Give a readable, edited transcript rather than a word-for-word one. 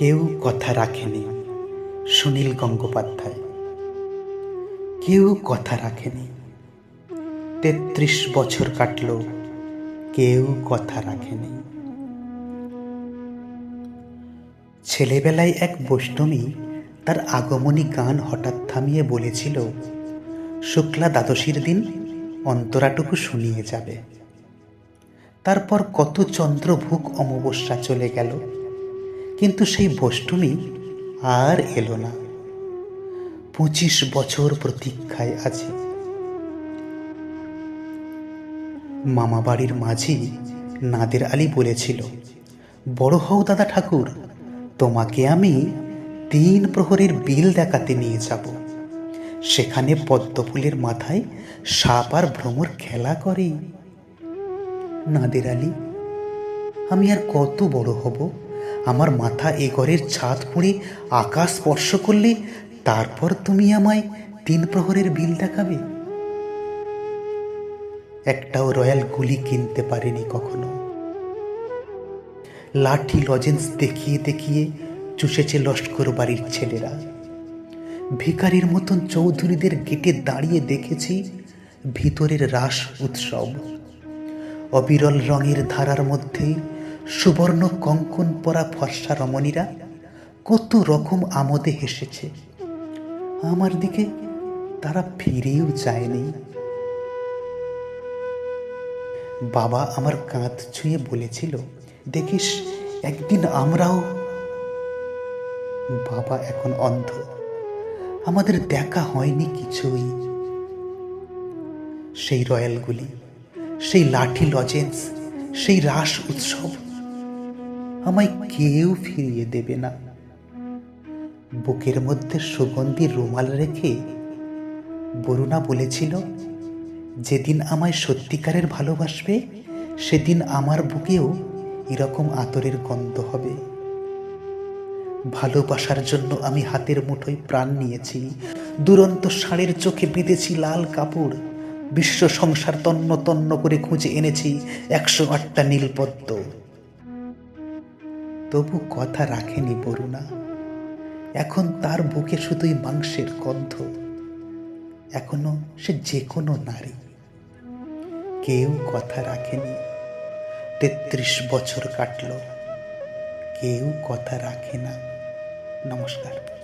কেউ কথা রাখেনি। সুনীল গঙ্গোপাধ্যায়। কেউ কথা রাখেনি। ৩৩ বছর কাটল, কেউ কথা রাখেনি। ছেলেবেলায় এক বৈষ্ণবী তার আগমনী গান হঠাৎ থামিয়ে বলেছিল, শুক্লা দ্বাদশীর দিন অন্তরাটুকু শুনিয়ে যাবে। তারপর কত চন্দ্রভুক অমাবস্যা চলে গেল, কিন্তু সেই বৈষ্ণবী আর এলো না। ২৫ বছর প্রতীক্ষায় আছি। মামাবাড়ির মাঝি নাদের আলী বলেছিল, বড় হও দাদা ঠাকুর, তোমাকে আমি ৩ প্রহরের বিল দেখাতে নিয়ে যাব। সেখানে পদ্মফুলের মাথায় সাপ আর ভ্রমর খেলা করে। নাদের আলী, আমি আর কত বড় হব? আমার মাথা এ ঘরের ছাদ ফুঁড়ে আকাশ স্পর্শ করলে তারপর তুমি আমায় ৩ প্রহরের বিল দেখাবে? একটাও রয়্যাল গুলি কিনতে পারেনি কখনো। লাঠি লজেন্স দেখিয়ে দেখিয়ে চুষেছে লস্কর বাড়ির ছেলেরা। ভিখারির মতন চৌধুরীদের গেটে দাঁড়িয়ে দেখেছি ভিতরের রাস উৎসব। অবিরল রঙের ধারার মধ্যে সুবর্ণ কঙ্কন পরা ফর্সা রমণীরা কত রকম আমোদে হেসেছে। আমার দিকে তারা ফিরেও যায়নি। বাবা আমার কাঁধ ছুঁয়ে বলেছিল, দেখিস একদিন আমরাও। বাবা এখন অন্ধ, আমাদের দেখা হয়নি কিছুই। সেই রয়্যালগুলি, সেই লাঠি লজেন্স, সেই রাস উৎসব আমায় কেউ ফিরিয়ে দেবে না। বুকের মধ্যে সুগন্ধি রুমাল রেখে বরুণা বলেছিল, যেদিন আমায় সত্যিকারের ভালোবাসবে সেদিন আমার বুকেও এরকম আতরের গন্ধ হবে। ভালোবাসার জন্য আমি হাতের মুঠোয় প্রাণ নিয়েছি। দুরন্ত ষাঁড়ের চোখে বেঁধেছি লাল কাপড়। বিশ্ব সংসার তন্ন তন্ন করে খুঁজে এনেছি ১০৮টা নীলপদ্ম। তবু কথা রাখেনি বরুণা। এখন তার বুকে শুধুই মাংসের গন্ধ। এখনো সে যে কোনো নারী। কেউ কথা রাখেনি। ৩৩ বছর কাটল, কেউ কথা রাখে না। নমস্কার।